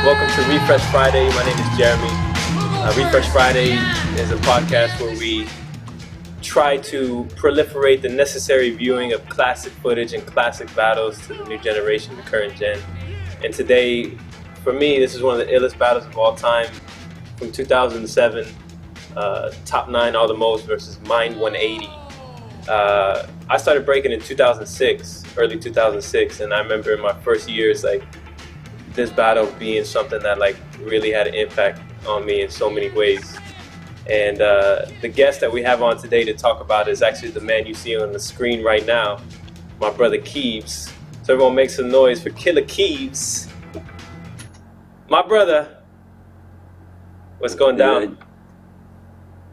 Welcome to Refresh Friday. My name is Jeremy. Refresh Friday is a podcast where we try to proliferate the necessary viewing of classic footage and classic battles to the new generation, the current gen. And today, for me, this is one of the illest battles of all time from 2007, Top 9 All the Most versus Mind 180. I started breaking in 2006, early 2006, and I remember in my first years, like, this battle being something that like really had an impact on me in so many ways. And the guest that we have on today to talk about is actually the man you see on the screen right now, my brother Keebz. So everyone make some noise for Killer Keebz. My brother, what's going down?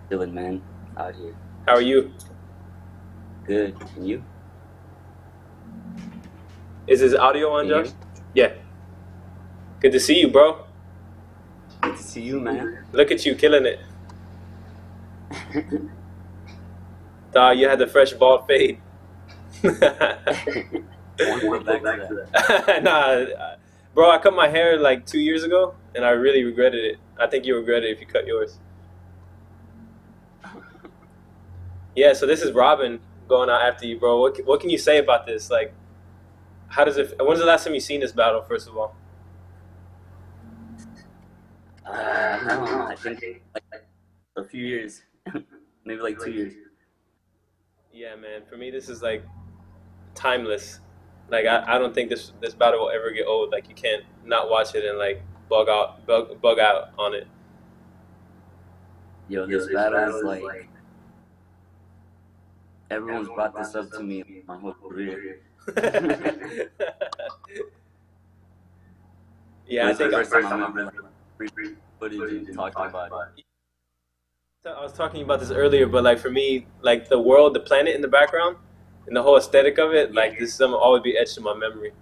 Chilling, man, out here. How are you? Good, and you? Is his audio on, Josh? Yeah. Good to see you, bro. Good to see you, man. Look at you, killing it. Dog, you had the fresh bald fade. Nah, bro, I cut my hair like 2 years ago, and I really regretted it. I think you regret it if you cut yours. Yeah, so this is Robin going out after you, bro. What can you say about this? Like, how does it? When's the last time you seen this battle? First of all. I don't know. I think like a few years, maybe like 2 years. Yeah, man. For me, this is like timeless. Like I don't think this battle will ever get old. Like you can't not watch it and like bug out on it. Yo, this battle is like everyone's brought this up to me my whole career. Yeah, I think first time I remember footage and talking about it. I was talking about this earlier, but like for me, like the world, the planet in the background, and the whole aesthetic of it, like this is something always be etched in my memory.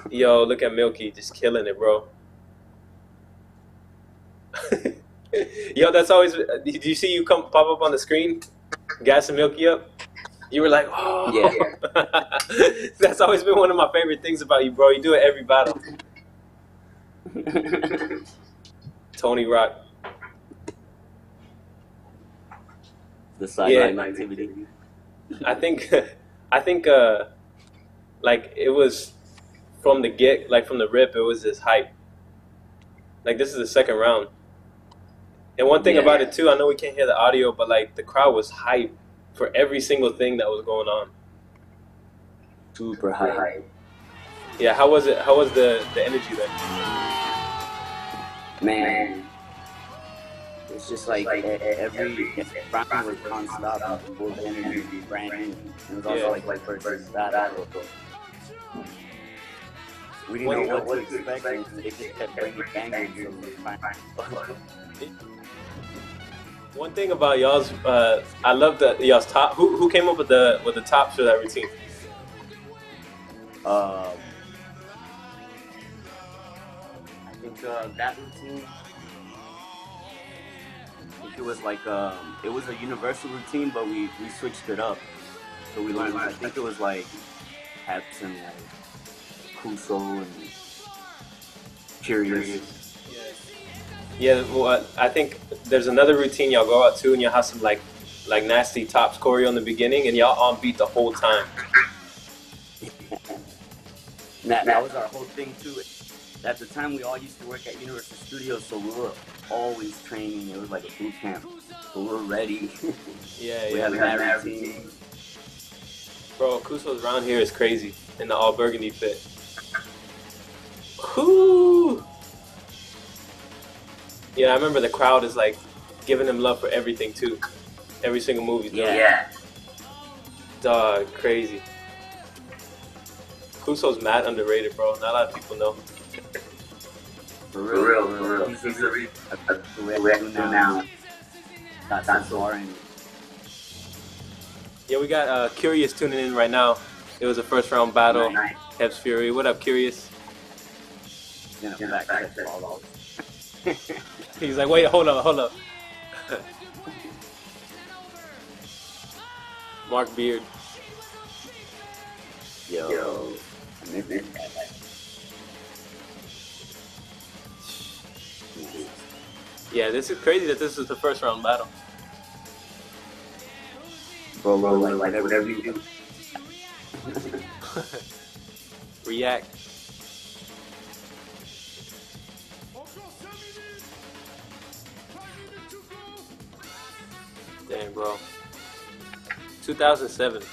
Yo, look at Milky, just killing it, bro. Yo, that's always. Did you see you pop up on the screen, gassing Milky up? You were like, oh. Yeah. That's always been one of my favorite things about you, bro. You do it every battle. Tony Rock. The sideline activity. I think, like it was from the rip, it was this hype. Like this is the second round. And one thing about it too, I know we can't hear the audio, but like the crowd was hype for every single thing that was going on. Super hype. Yeah, how was it? How was the energy there? Man, it's just like every round was non-stop and full of energy, brand new. It was also like versus battle. We didn't know what to expect, and they just kept bringing bangers. So we were fine. One thing about y'all's, I love y'all's top. Who came up with the tops for that routine? I think that routine. I think it was like it was a universal routine, but we switched it up. So we learned. I think it was like Keebz and like Kuso and Curious. Yeah, well, I think there's another routine y'all go out to, and y'all have some like nasty tops choreo in the beginning, and y'all on beat the whole time. That was our whole thing too. At the time, we all used to work at Universal Studios, so we were always training. It was like a boot camp, so we were ready. Yeah, we had that routine. Bro, Kuso's around here is crazy in the all burgundy fit. Whoo! Yeah, I remember the crowd is like giving him love for everything too. Every single movie. Yeah. Dog, crazy. Kuso's mad underrated, bro. Not a lot of people know. For real. He's the reason now. That's boring. Yeah, we got Curious tuning in right now. It was a first round battle. Keebz Fury. What up, Curious? He's like, wait, hold up. Mark Beard. Yo. Yeah, this is crazy that this was the first round battle. Bro, like whatever you do. React. Damn, bro. 2007.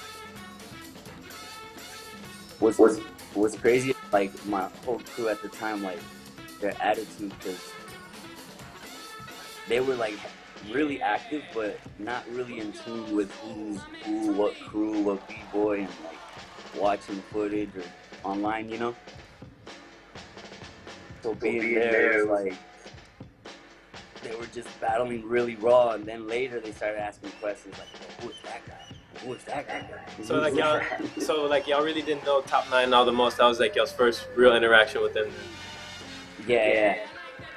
What's crazy? Like my whole crew at the time, like their attitude, because they were like really active, but not really in tune with who's who, what crew, what b-boy, and like watching footage or online, you know. So being there, like they were just battling really raw, and then later they started asking questions like, "Who is that guy? Who is that guy?" So like y'all really didn't know Top 9 all the most. That was like y'all's first real interaction with them. Yeah.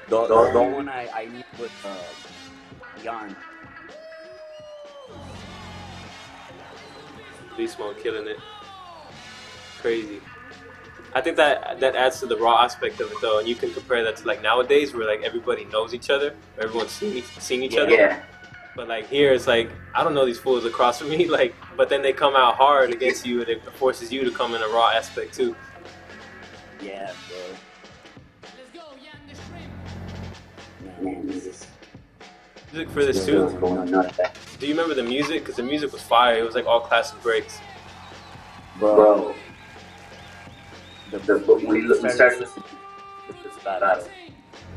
The one I knew was Yarn. Beast Mode killing it. Crazy. I think that adds to the raw aspect of it though, and you can compare that to like nowadays where like everybody knows each other, everyone's seeing each other. Yeah. But like here, it's like I don't know these fools across from me, like, but then they come out hard against you, and it forces you to come in a raw aspect too. Yeah, bro. Man, Music for this too. Do you remember the music? Because the music was fire. It was like all classic breaks. Bro. When you started listening, it's battle.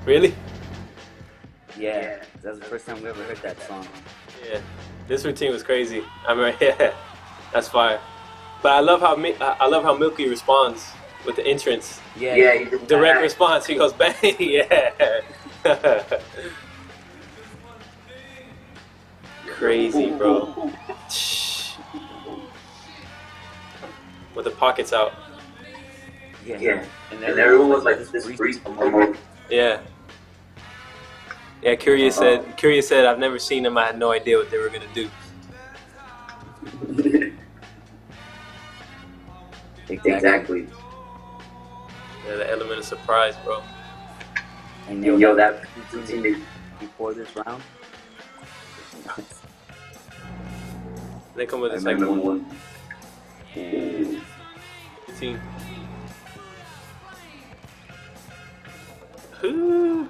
Really? Yeah, that was the first time we ever heard that song. Yeah, this routine was crazy. I mean, yeah, that's fire. But I love how Milky responds with the entrance. Yeah, Direct response. He goes bang. Yeah. Crazy, bro. With the pockets out. Yeah. And everyone was like this breeze promote. Yeah. Yeah, Curious said, I've never seen them. I had no idea what they were gonna do. Exactly. Yeah, the element of surprise, bro. And yo, that routine before this round. They come with this like one. routine. Ooh.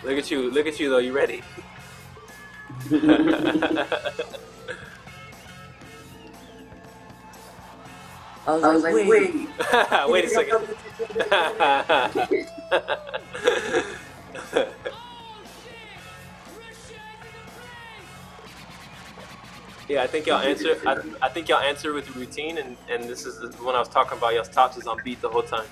Look at you though, you ready? I was like, wait. Wait a second. Yeah, I think y'all answer. I think y'all answer with the routine, and this is the one I was talking about. Y'all's tops is on beat the whole time.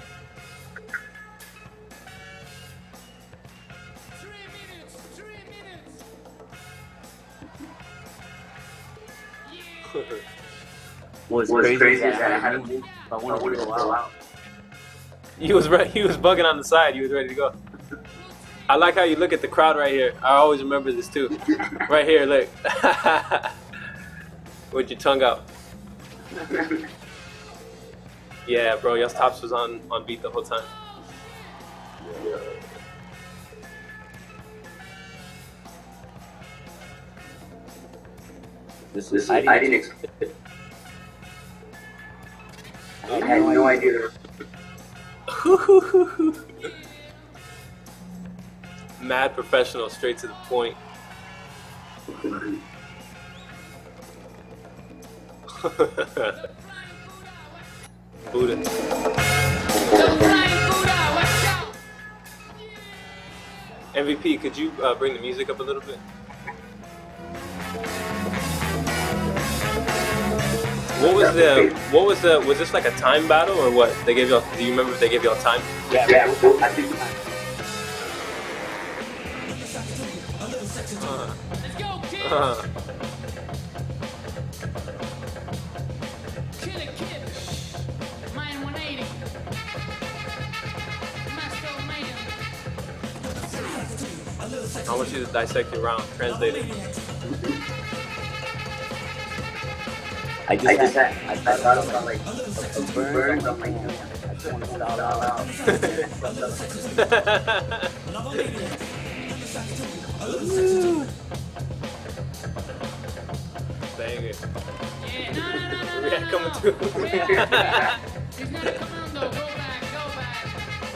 What's crazy is that I had to I wanted to go out. He was bugging on the side. He was ready to go. I like how you look at the crowd right here. I always remember this too. Right here, look. With your tongue out. Yeah, bro, y'all's tops was on beat the whole time. Yeah. I didn't expect it. I had no idea. Mad professional, straight to the point. Buddha. MVP, could you bring the music up a little bit? Was this like a time battle or what? They gave y'all, do you remember if they gave y'all time? Yeah, I think I want you to dissect your round, translate it. I thought about like a bird. I'm like, I just want to start out. Banger. Yeah, no, no, no, no, We got coming through. He's not a commando. Go back, go back.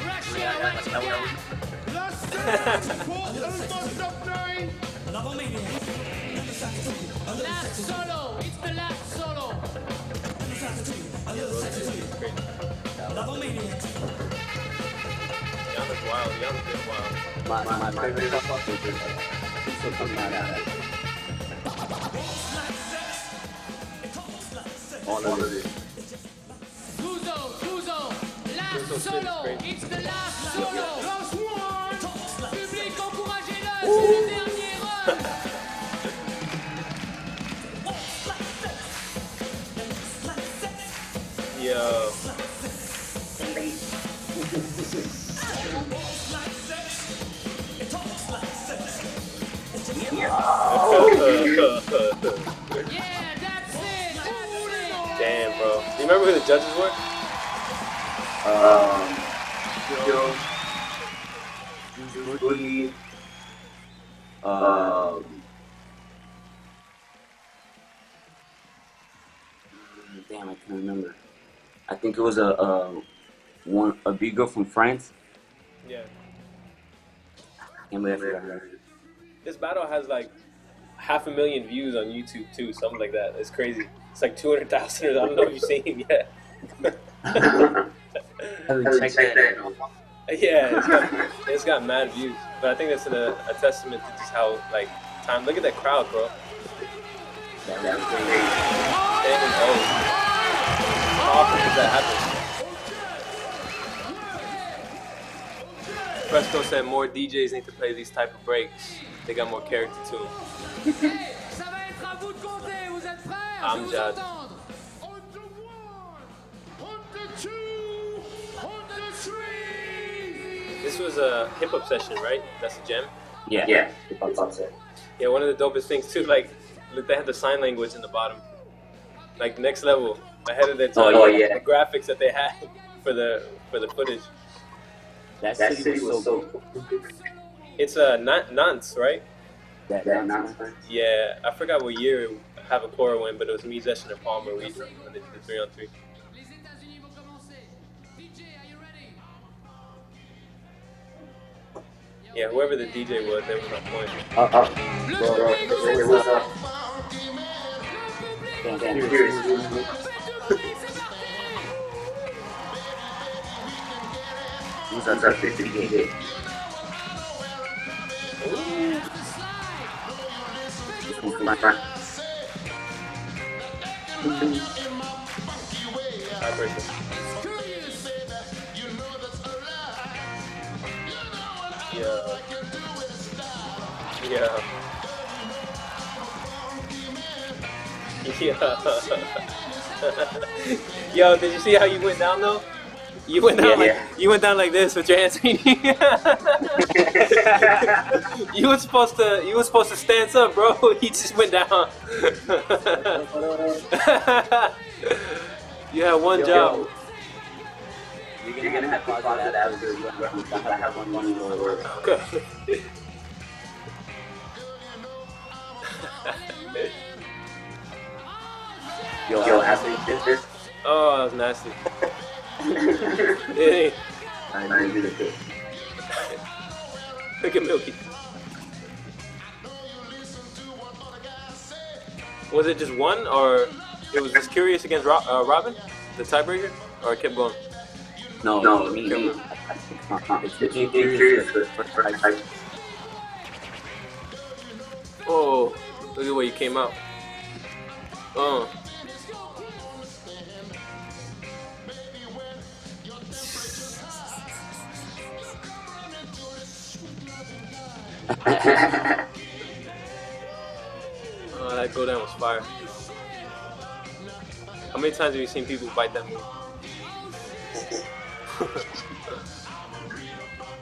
Russia, once again. Last solo. It's the last solo. Yama's wild. Yama's been wild. My favorite song is still coming out. All of it. Gouzo. Last Gouzo shit is solo. great. It's the last solo. Last one. Public, encouragez-le. C'est le dernier run. Yo. Yeah, that's it. Damn, bro. You remember who the judges were? Boogie. Damn, I can't remember. I think it was a big girl from France. Yeah. Can't believe I forgot her. This battle has like 500,000 views on YouTube too, something like that. It's crazy. It's like 200,000 or I don't know if you've seen it yet. Yeah, it's got mad views. But I think that's a testament to just how like time. Look at that crowd, bro. Damn, how often does that happen? Fresco said more DJs need to play these type of breaks. They got more character to them. Ça va être à vous de compter. Vous êtes prêts? I'm Je veux vous Jad. entendre. On the one, on the two, on the three. This was a hip hop session, right? That's a jam. Yeah. Yeah, one of the dopest things too. Like, look, they had the sign language in the bottom, like next level, ahead of their time. Oh, yeah. The graphics that they had for the footage. That city was so cool. It's Nantes, right? That nonsense. Yeah, I forgot what year Have a Cora win, but it was me, Zeshin, and Palmer. We did the 3-on-3. Les États-Unis vont commencer. DJ, are you ready? Yeah, whoever the DJ was, they was on point. It was a 50 hit. Tiebreaker. Yeah. Yo, did you see how you went down though? You went down you went down like this with your hands. You were supposed to stand up, bro. He just went down. You had one job. You're gonna have to pause that after you have one more. Okay. Yo, Ashley, this. Oh, that was nasty. Hey, I did it too. look at Milky. Was it just one, or it was just Curious against Robin, the tiebreaker, or it kept going? No, me. It's curious. Oh, look at where you came out. Oh. Oh, that go down was fire. How many times have you seen people bite that move?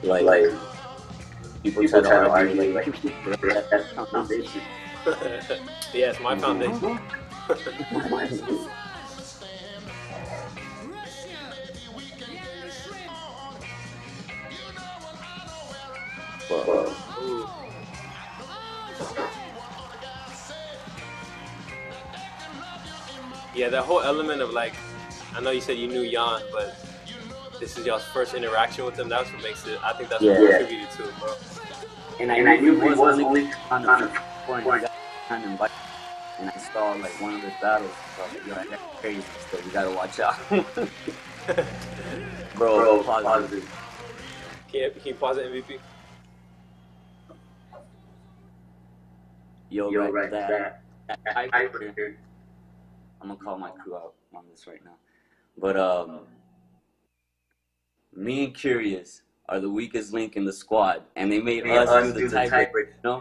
like people try to argue that's not foundation. Yeah, it's my foundation. Well, Ooh. Yeah, that whole element of like, I know you said you knew Jan, but this is y'all's first interaction with him. That's what makes it. I think that's what contributed to it, bro. And I knew he was only on the floor, and he got kind of invited. And I saw like one of his battles. So I was like, yo, that's crazy. So you gotta watch out, bro. Positive. Can you pause it, MVP? Yo, right, that tiebreaker. I'm gonna call my crew out on this right now. But me and Curious are the weakest link in the squad, and they made us do the tiebreaker. No,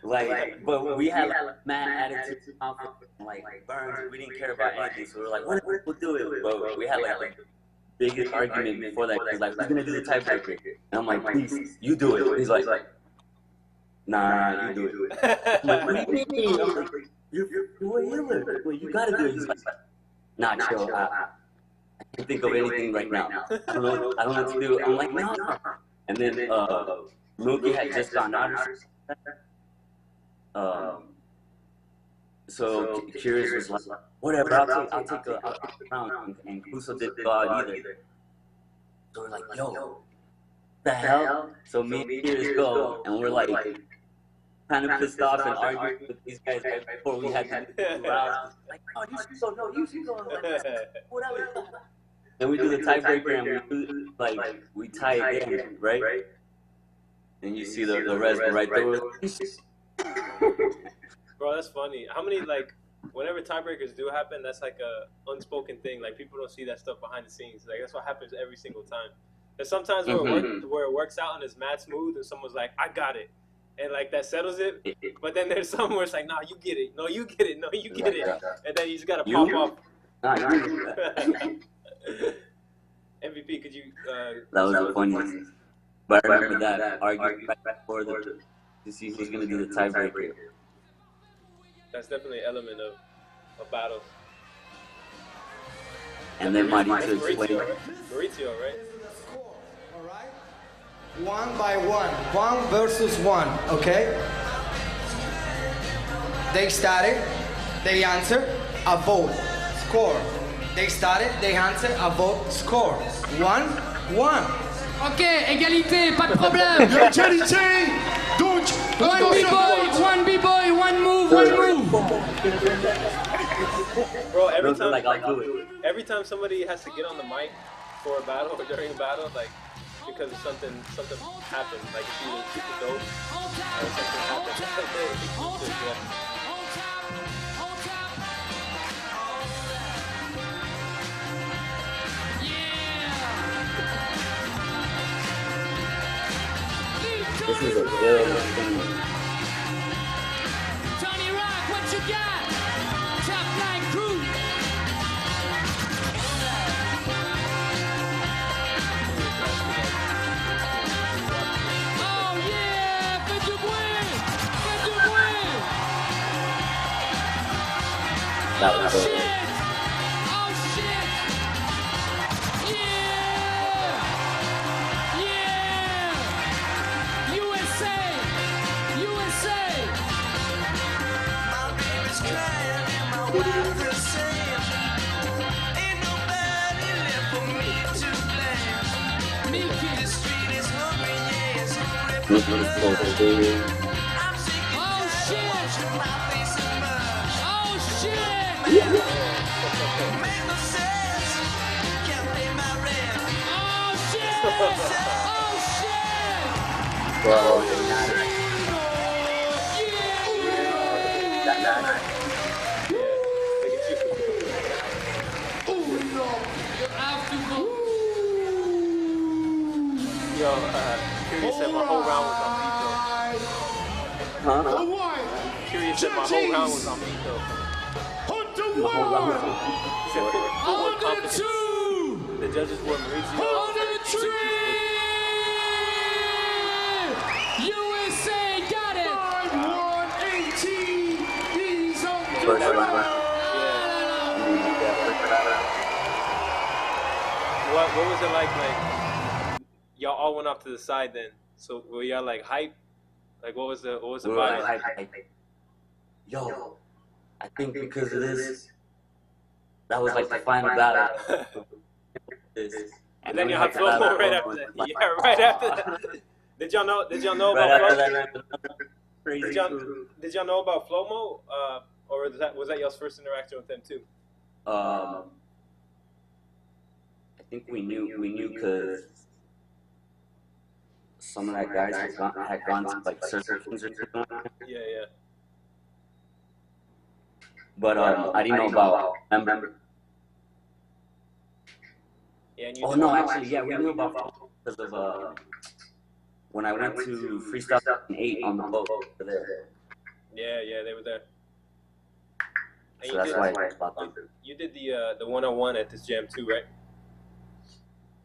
like, but we had like mad attitude, like Burns. We didn't care about anything, so we were like, we'll do it. But we had like the biggest argument before that. He's like, who's gonna do the tiebreaker? And I'm like, please, you do it. He's like, nah, you do it. I'm like, what do you mean? I'm like, you gotta do it. He's like, nah, chill. I can't think of anything right now. I don't know what to do. I'm like, no. And then Mookie had just gone out. So Curious was like, whatever, I'll take a round. And Kuso didn't go out either. So we're like, yo, the hell? So me and Curious go, and we're like, kind of pissed off and arguing with these guys right before we had to do 2 rounds. Like, oh, you should go, no, you should go. Like, whatever. And we do the tiebreaker, and we tie again, right? And you see the rest right there. Bro, that's funny. How many, like, whenever tiebreakers do happen, that's like a unspoken thing. Like, people don't see that stuff behind the scenes. Like, that's what happens every single time. There's sometimes where it works out and it's mad smooth, and someone's like, I got it. And, like, that settles it. But then there's some where it's like, nah, you get it. No, you get it. No, you get it. And then you just got to pop off. MVP, could you... that was the funniest. But I remember that arguing back and forth to see who's going to do the tiebreaker. That's definitely an element of battles. And then Marito explained. Maurizio, right? All right? 1 by 1. 1 versus 1, okay? They started, they answer, a vote, score. They started, they answer, a vote, score. 1-1. Ok, égalité, pas de problème. Égalité. Donc, One b-boy, one move. Bro, every time somebody has to get on the mic for a battle or during a battle, like, because of something happened, like it's either super dope or something happened. This is a good thing. Tony Rock, what you got? Top 9 crew. Oh yeah, faites du bruit. That was Oh good. shit. This was so cool. Bro, Yo, Curious said my whole round was on beat though. huh? Curious said my whole round was on beat though. He said full confidence. The judges were Maurizio. USA got it! 118. He's on the First round. What was it like y'all all went off to the side then? So were y'all like hype? Like what was the We were vibe? like, yo, I think because of this, that was like the final battle. And then you have Flow Mo right after that. Yeah, right after that. Did y'all know Right about after Flow? that, crazy. Did y'all know about Flow Mo? Or was that y'all's first interaction with him too? I think we knew because some of that guys had gone to like Surfer Kings or something. Yeah, yeah. But I didn't know about member. Yeah, and you Oh no, actually, yeah, we knew about because of when I went to Freestyle 8 on the boat over there. Yeah, they were there. And So that's why I about them. You did the 101 at this jam too, right?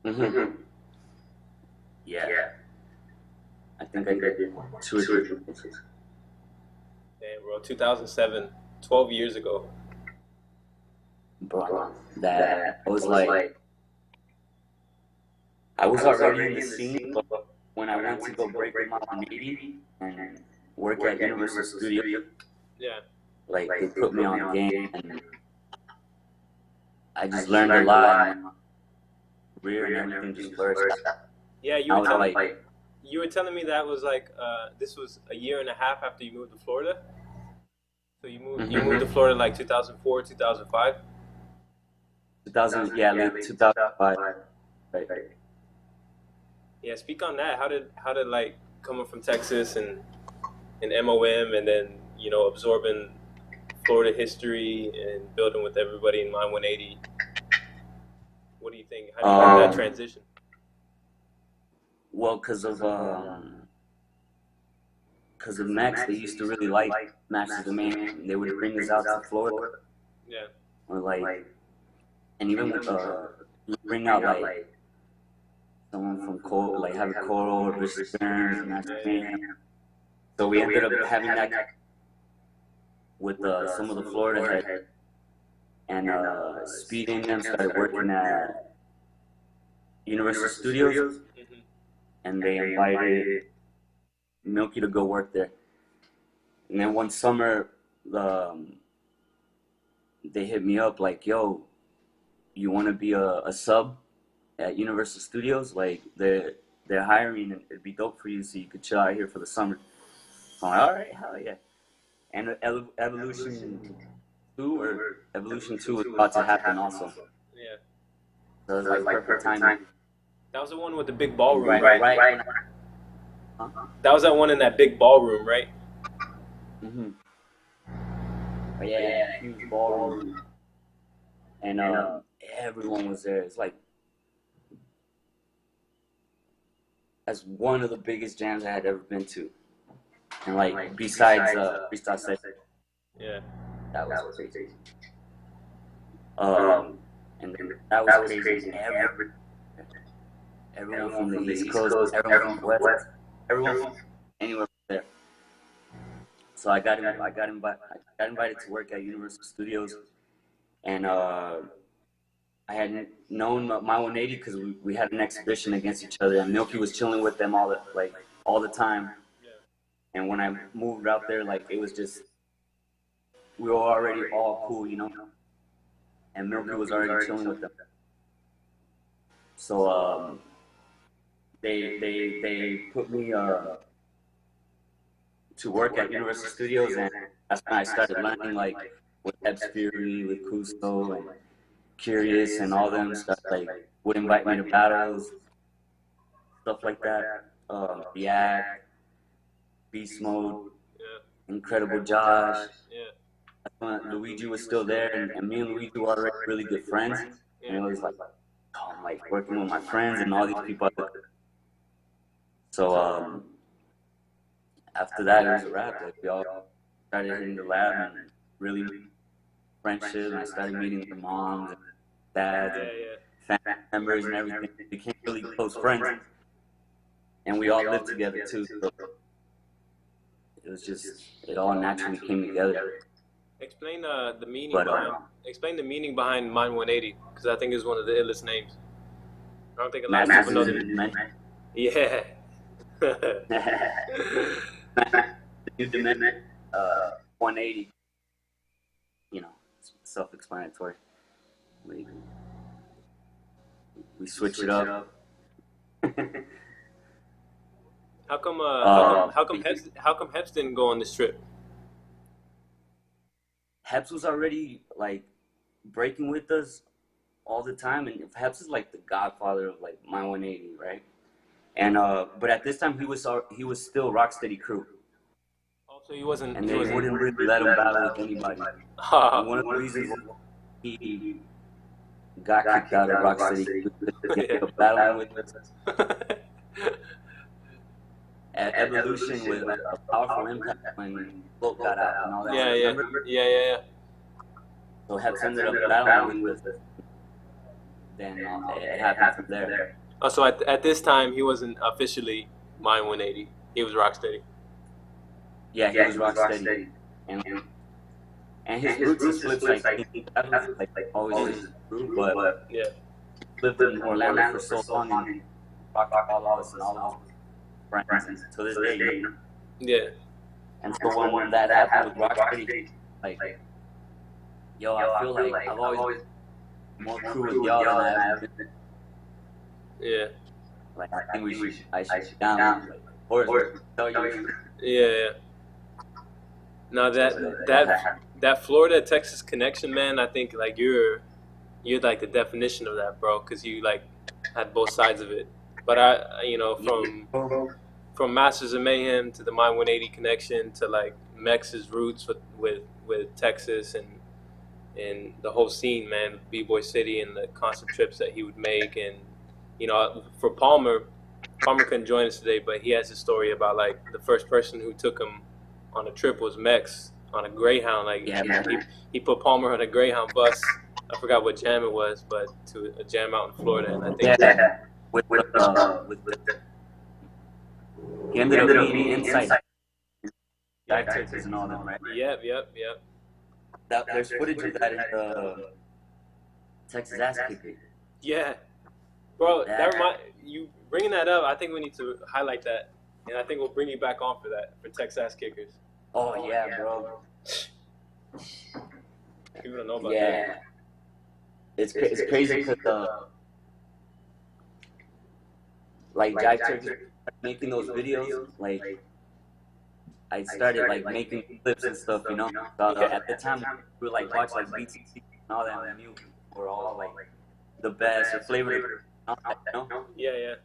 Mm-hmm. Yeah. I think I did 2 or 3 places. Damn, bro, 2007, 12 years ago. Bro, that was like, I was already in the scene, but when I went to go break with my Navy and work at Universal Studios, yeah, like they put me on game, and I just learned a lot. And my career and everything just flourished. Yeah, you were telling me that was like this was a year and a half after you moved to Florida. So you moved to Florida like 2004, 2005. 2000, yeah, late 2005. Right. Yeah, speak on that. How did like coming from Texas and MOM and then absorbing Florida history and building with everybody in Line 180. What do you think? How do you think that transition? Well, because of Max, they used to really like Max is the Man. They would bring us out to Florida. Yeah. Or like, and even with bring out like someone from Coral, like have a Coral or Richard Stearns and Max is the Man. So we ended up having that with some of the Florida heads. And Speed and them started working at Universal Studios, and they invited Milky to go work there. And then one summer, they hit me up like, "Yo, you want to be a sub at Universal Studios? Like they're hiring, and it'd be dope for you, so you could chill out here for the summer." So I'm like, "All right, hell yeah!" And Evolution 2 was about to happen also. Yeah. So it was like perfect timing. That was the one with the big ballroom, Right. Huh? That was that one in that big ballroom, right? Mm-hmm. But yeah, huge ballroom. And everyone was there. It's like, that's one of the biggest jams I had ever been to. And like, besides Freestyle Set. Yeah. That was crazy. And that was crazy. Everyone from the East Coast, everyone from the West, everyone from anywhere from there. So I got invited to work at Universal Studios, and I had known my 180 because we had an exhibition against each other, and Milky was chilling with them all the time. And when I moved out there, like it was just, we were already all cool, and Milky was already chilling with them. So they put me to work at Universal Studios, and that's when I started learning, like with Keebz Fury, with Kuso, and Curious, and all them stuff. Like would invite me to battles, stuff like that. The Act, Beast Mode, Incredible Josh. That's when Luigi was still there, and me and Luigi were already really good friends. And it was like, oh, I'm like working with my friends and all these people. So after that, it was a wrap. Like we all started hitting the lab and really friendship. And I started meeting their moms and dads and family members and everything. We became really close friends, and we all lived together too. So it was just, it all naturally came together. Explain the meaning behind Mind 180, because I think it's one of the illest names. I don't think a lot of people know that. Yeah. New Dimension, 180. self-explanatory. We switch it up. How come Heps didn't go on this trip? Heps was already like breaking with us all the time, and Heps is like the godfather of like my 180, right? And but at this time he was still Rocksteady crew. Oh, so he wasn't. And they wouldn't really let him battle with anybody. And one of the reasons why he got kicked out of Rocksteady because he ended up battling with us at Evolution with a powerful impact when Float got out and all that. Yeah. So Heps ended up battling with us. Then it happened from there. Oh, so at this time he wasn't officially Mind 180. He was Rocksteady. Yeah, he was Rocksteady. And his roots is flips like always his root, but yeah, lived in Orlando for so long and rocked all of us and all of our friends to this day. Yeah. And so when that happened with Rocksteady, like, yo, I feel like I've always been more crew with y'all than I have been. Yeah. Like, I think I should down. Like, or tell you. Yeah. Now that Florida Texas connection, man, I think like you're like the definition of that, bro, because you like had both sides of it. But from Masters of Mayhem to the Mind 180 connection to like Mex's roots with Texas and the whole scene, man, B-Boy City and the concert trips that he would make. And for Palmer couldn't join us today, but he has a story about like the first person who took him on a trip was Mex on a Greyhound. Like he put Palmer on a Greyhound bus. I forgot what jam it was, but to a jam out in Florida, and I think he ended up being inside Tiebreaker and all that, right? Yep. There's footage of that in the Texas Ass Kicker. Yeah, bro. That you bringing that up. I think we need to highlight that, and I think we'll bring you back on for that for Texas Ass Kickers. Oh yeah, bro. People don't know about that. It's crazy because like Jive Turkey making those videos, like I started like making clips and stuff, So at the time we would like watch like BTC and all that, and we were all like the best or flavor, Yeah.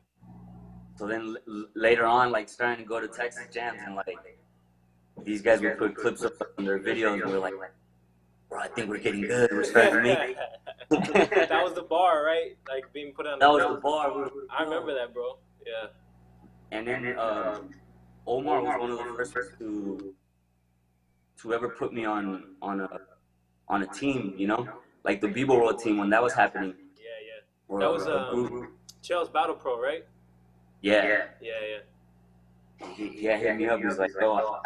So then later on, like starting to go to Texas jams and like these guys would put clips up on their videos and we're like, bro, I think we're getting good. We're starting to make it. That was the bar, right? Like being put on. That was the bar. I remember that, bro. Yeah. And then Omar was one of the first to ever put me on a team, like the B-Boy World team when that was happening. Yeah. That was Chell's Battle Pro, right? Yeah. He hit me up. He was like, yo,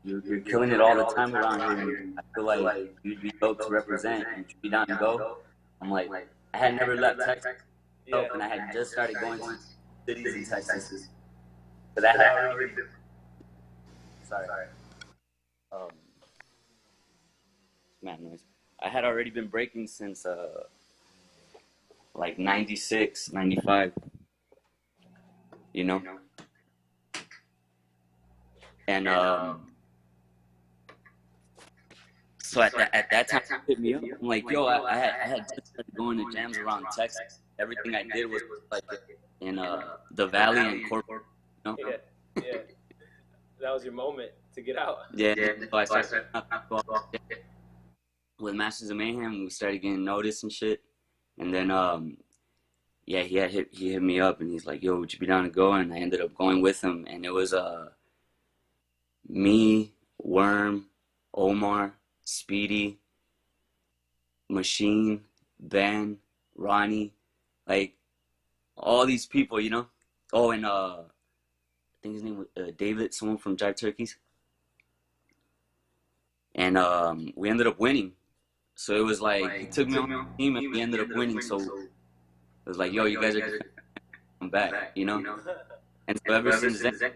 you're killing it all the time around here. And I feel like you'd be dope to represent. Would you be down to go? I'm like, I had never left Texas, and I had just started going to cities in Texas. So that happened. Sorry. Mad noise. I had already been breaking since like 96, 95. And so at that time, he hit me up. I'm like, yo, I had just started going to jams around Texas. Everything I did was like in the Valley and corporate. Yeah. That was your moment to get out. Yeah. So I started with Masters of Mayhem. We started getting noticed and shit. And then he hit me up and he's like, yo, would you be down to go? And I ended up going with him. And it was me, Worm, Omar, Speedy, Machine, Ben, Ronnie, like all these people, Oh, and I think his name was David, someone from Jive Turkeys. And we ended up winning. So it was like he took me on the team and we ended up winning. So it was like, yo, you guys are gonna come back, And so ever since then,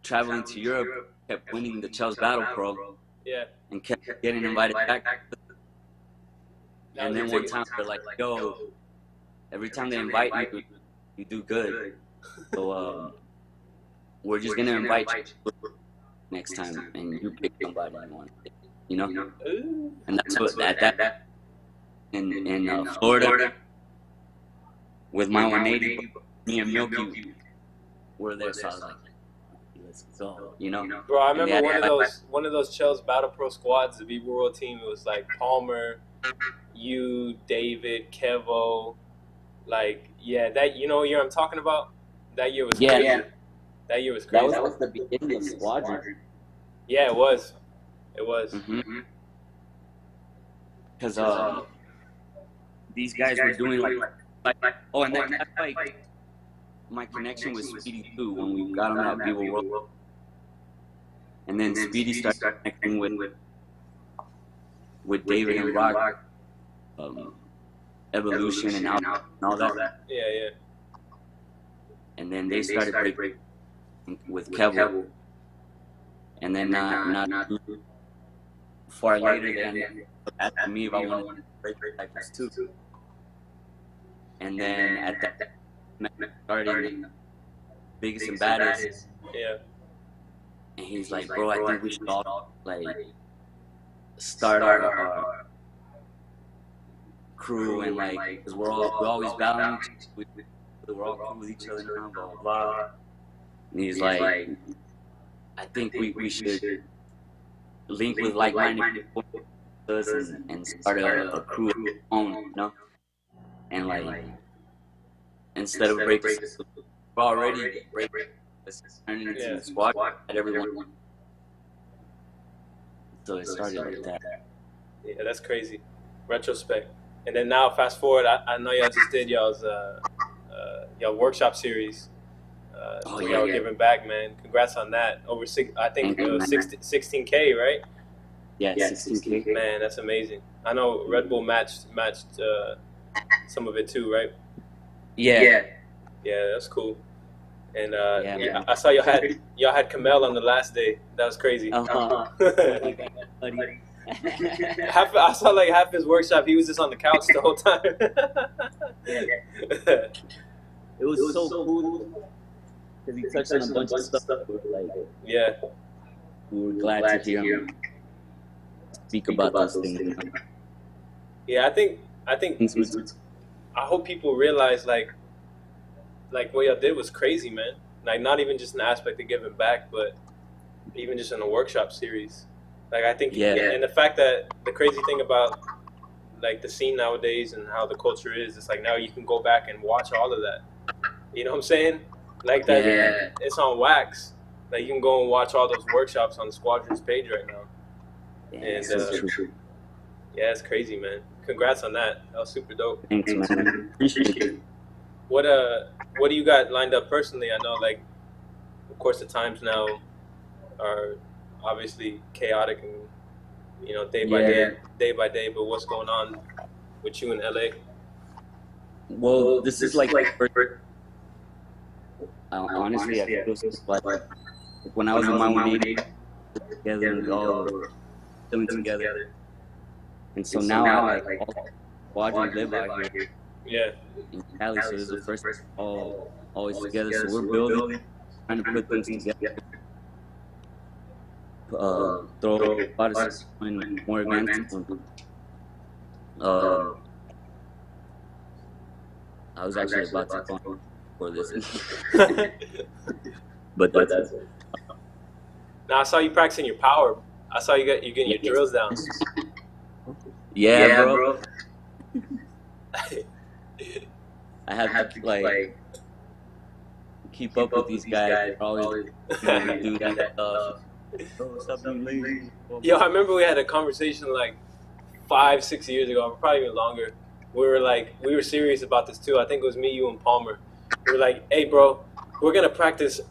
traveling to Europe, kept winning the Chell's Battle Pro. Yeah. and kept getting invited back. That And was then a one ticket. time they're like, yo, every time they invite you, you do good. So we're just gonna invite you next time, and you pick somebody you want, you know. Ooh. And that's what that in Florida with my 180, me and Milky were there. So I was like, let's go, you know. Bro, I And they remember had one of those Chels Battle Pro squads, the Viva World team. It was like Palmer, you, David, Kevo, like that. You know what year I'm talking about? That year was crazy. Yeah. That year was That crazy. was like the beginning of Squadron. Yeah, it was. It was. Because these guys were doing like oh, and that's like my connection with Speedy too when we got on that Viva World. And then Speedy started connecting with David and Rock, Evolution and all that. Yeah. And then they started breaking with Kevo. And then not far later, they asked me if I wanted to break cycles too. And then at that starting Biggest and Baddest. Yeah. And he's like, bro, I think we should all like start our crew and like, because we're always battling, we're all cool with each other now, blah blah blah. And he's like, I think we should link with like-minded people and start a crew of our own, you know? And like, instead of breaking, we're already breaking. Let's turn it into a squad at everyone. So it started like that. Yeah, that's crazy. Retrospect. And then now, fast forward, I know y'all just did y'all's y'all workshop series. Y'all giving back, man. Congrats on that. Over I think 16K, right? Yeah, 16K. Man, that's amazing. I know Red Bull matched some of it too, right? Yeah. Yeah, that's cool. And I saw y'all had Kamel on the last day. That was crazy. I saw like half his workshop. He was just on the couch the whole time. It was so cool because he touched on a bunch of stuff that we were like, we were glad to hear him speak about those things. Yeah, I think I hope people realize like what y'all did was crazy, man. Like not even just an aspect of giving back, but even just in a workshop series. Like I think, and the fact that the crazy thing about like the scene nowadays and how the culture is, it's like now you can go back and watch all of that. You know what I'm saying? Like that, it's on wax. Like you can go and watch all those workshops on the Squadron's page right now. And true. Yeah, it's crazy, man. Congrats on that. That was super dope. Thanks, man. Appreciate it. What do you got lined up personally? I know, like, of course, the times now are obviously chaotic and day by day. But what's going on with you in LA? Well, this is like honestly, I feel like when I was in my 180 together and all filming together, and so now I like all squadron live out here. Yeah. In Cali, so this is the first always together. So we're building, trying to put things together. Throw artists in more events. I was actually about to phone for this, but that's it. Now I saw you practicing your power. I saw you getting your drills down. Yeah, bro. I have to like keep up with these guys. They're always do that stuff. Oh, stop being lazy. Yo, I remember we had a conversation like 5-6 years ago, probably even longer. We were serious about this too. I think it was me, you, and Palmer. We were like, "Hey, bro, we're gonna practice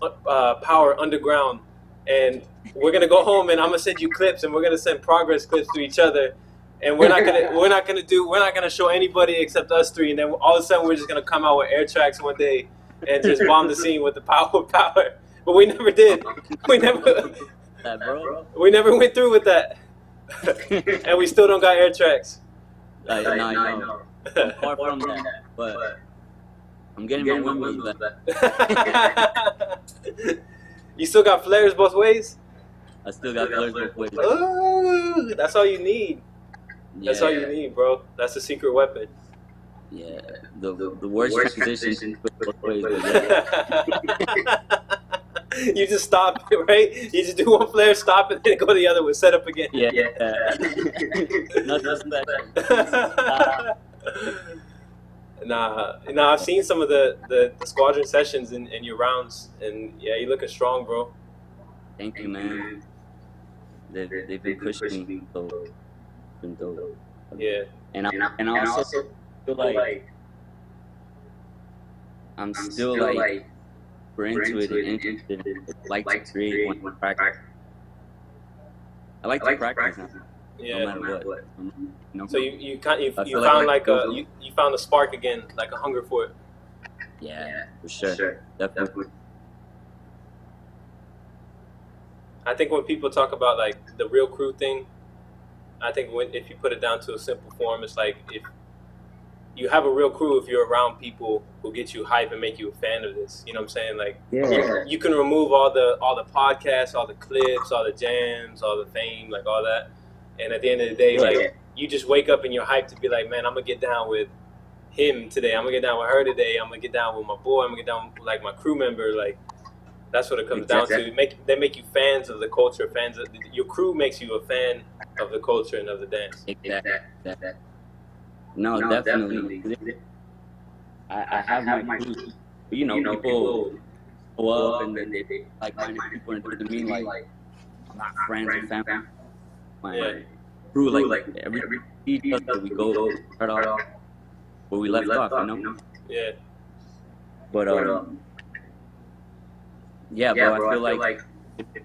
power underground, and we're gonna go home, and I'm gonna send you clips, and we're gonna send progress clips to each other." And we're not gonna show anybody except us three. And then all of a sudden we're just gonna come out with air tracks one day and just bomb the scene with the power. But we never did. We never went through with that. And we still don't got air tracks. I know. I'm far from that, but I'm getting my windmills back. You still got flares both ways? I still got flares both ways. Ooh, that's all you need. That's all you need, bro. That's the secret weapon. Yeah, the worst transition both ways. Yeah. You just stop, right? You just do one flare, stop, and then go the other one, set up again. Yeah. Nothing special. Nah, I've seen some of the squadron sessions in your rounds, and yeah, you're looking strong, bro. Thank you, man. They've been pushing me, so been dope. Yeah. And I also feel like I'm still like into it and interested in it. Like to create one practice. I like to practice now, Yeah. no matter what. You know? So you found you found a spark again, like a hunger for it. Yeah, for sure. Definitely. I think when people talk about like the real crew thing, I think if you put it down to a simple form, it's like if you have a real crew, if you're around people who get you hype and make you a fan of this, you know what I'm saying? Like, you can remove all the podcasts, all the clips, all the jams, all the fame, like all that, and at the end of the day, like you just wake up and you're hyped to be like, man, I'm gonna get down with him today. I'm gonna get down with her today. I'm gonna get down with my boy. I'm gonna get down with like my crew member. Like, that's what it comes down to. They make you fans of the culture. Fans of your crew makes you a fan of the culture and of the dance. Exactly. No, definitely. I have my crew. You know, people go up and they like-minded people and to me like I'm not friends and family. My crew, like every each other we go start off where we left off, you know? Yeah. But yeah, bro, I feel like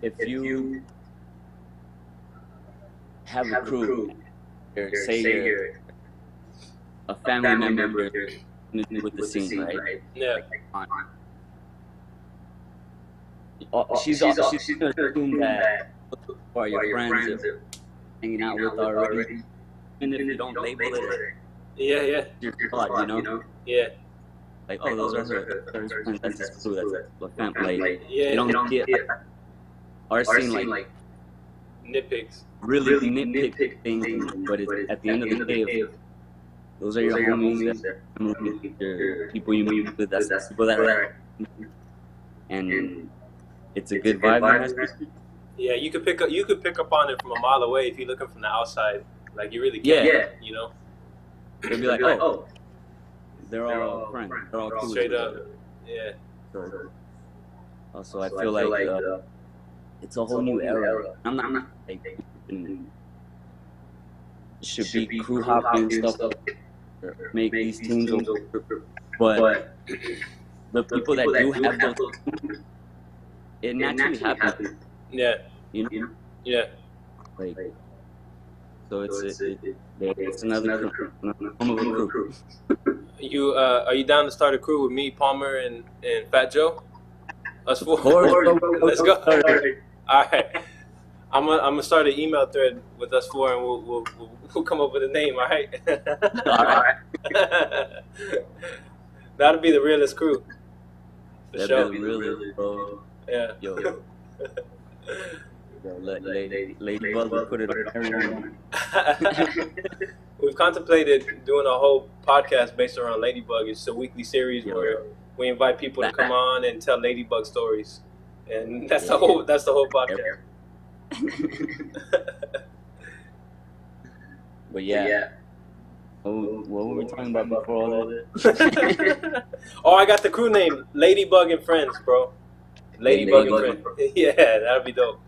if you have a crew, say you're a family member with the scene, right? Yeah. She's gonna assume that or your friends are hanging out with already, even if you don't label it. Yeah. Your thought, you know? Yeah. Like, oh, those are her friends. That's his crew. That's a family. Like, Yeah. you don't get our scene like Nitpicks. really nitpick things, but it's, at the end of the day, those are your homies, your people you meet with, that's the people that are, and it's a good vibe. Yeah, you could pick up on it from a mile away if you're looking from the outside. Like, you really can, you know? They'll be like, oh, they're all friends. They're all cool. Straight up. Yeah. So, also, I feel like it's a whole new era. I'm not like, it should be crew hopping stuff, make these teams, but the people that do have those, it naturally happens. Yeah. You know? Yeah. Like, so it's another crew, another form of a crew. You are you down to start a crew with me, Palmer, and Fat Joe? Us four. Let's go. All right. I'm gonna start an email thread with us four, and we'll come up with a name. All right. All right. That'll be the realest crew. That'd be the realest, bro. Yeah. Yo, let Ladybug put it on everyone. We've contemplated doing a whole podcast based around Ladybug. It's a weekly series where we invite people to come on and tell Ladybug stories, and that's the whole podcast. But yeah. What were we talking about before all that? Oh, I got the crew name, Ladybug and Friends, bro. Ladybug and Friends. Yeah, that'd be dope.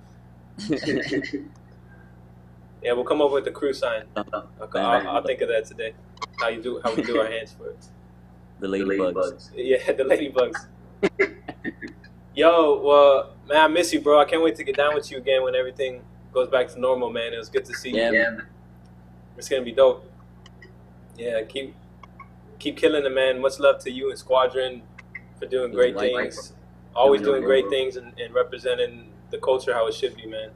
Yeah, we'll come up with the crew sign. I'll think of that today. How we do our hands for it. The Ladybugs. Yeah, the Ladybugs. Yo, well, man, I miss you, bro. I can't wait to get down with you again when everything goes back to normal, man. It was good to see you. Yeah. It's gonna be dope. Yeah, keep killing it, man. Much love to you and Squadron for doing great things. Always doing great things and representing the culture how it should be, man.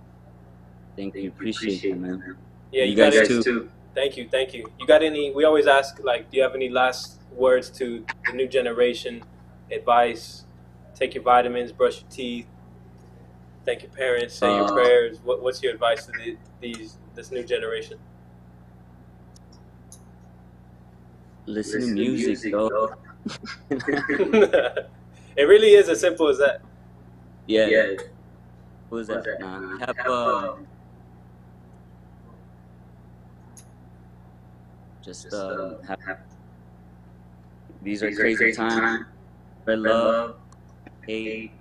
Thank you. Appreciate it, man. Yeah, You you got guys it. too. Thank you, thank you. You got any? We always ask, like, do you have any last words to the new generation? Advice: take your vitamins, brush your teeth, thank your parents, say your prayers. What's your advice to this new generation? Listen to music, though. It really is as simple as that. Yeah. What was that? Nah. Have just have. These are crazy times. Spread love, hate.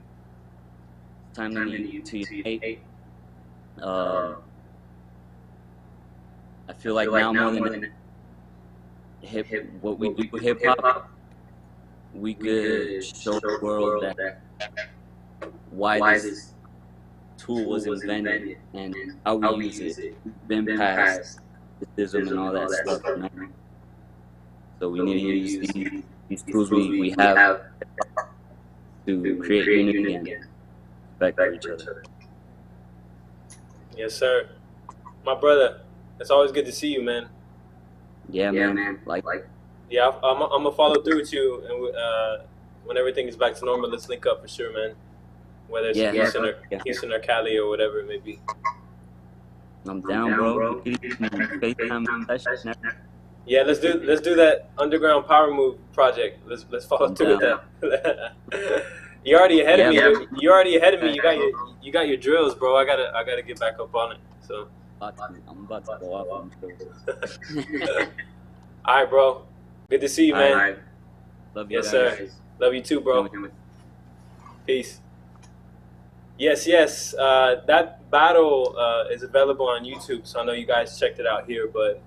Time to unite. I feel like now more than what we do with hip hop, we could show the world that why this tool was invented and how we use it. We've been past racism and all that stuff, you know? So we need to use these tools we have to create unity and respect for each other. Yes, sir. My brother, it's always good to see you, man. Yeah, man. Like Yeah, I'm gonna follow through with you, and when everything is back to normal, let's link up for sure, man. Whether it's Houston or Cali or whatever it may be. I'm down, bro. FaceTime session. Yeah, let's do that underground power move project. Let's follow through with that. You're already ahead of me. You're already ahead of me. You got your drills, bro. I gotta get back up on it. So I'm about to go off on drills. All right, bro. Good to see you, man. All right. Love you, yes, guys. sir. Love you too, bro. Peace. Yes. That battle is available on YouTube, so I know you guys checked it out here, but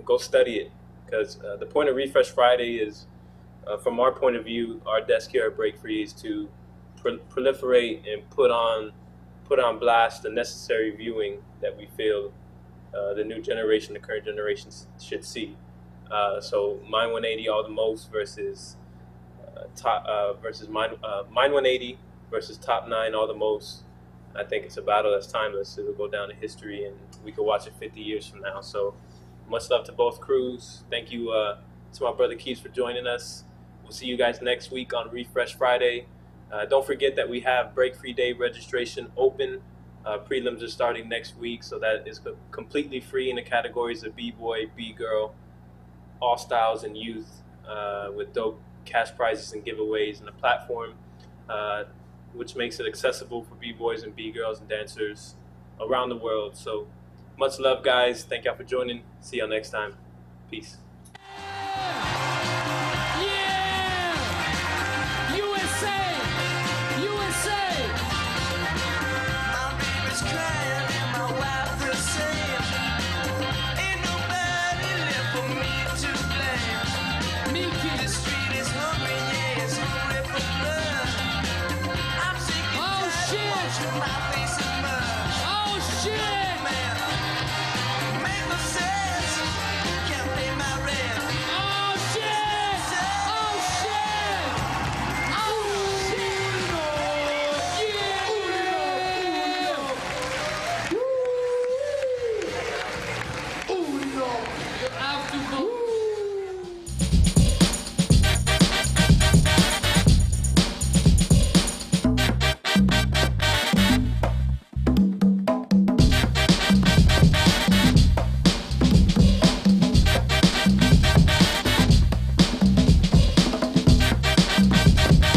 go study it, because the point of Refresh Friday is, from our point of view, our desk here at Break Free is to proliferate and put on blast the necessary viewing that we feel the new generation, the current generations should see. So Mind 180 all the most versus Mind 180 versus Top 9 all the most. I think it's a battle that's timeless. It'll go down in history, and we could watch it 50 years from now. So much love to both crews. Thank you to my brother Keebz for joining us. We'll see you guys next week on Refresh Friday. Don't forget that we have Break Free Day registration open. Prelims are starting next week, so that is completely free in the categories of B-Boy, B-Girl, All Styles, and Youth, with dope cash prizes and giveaways, and a platform which makes it accessible for B-Boys and B-Girls and dancers around the world. So much love, guys. Thank y'all for joining. See y'all next time. Peace.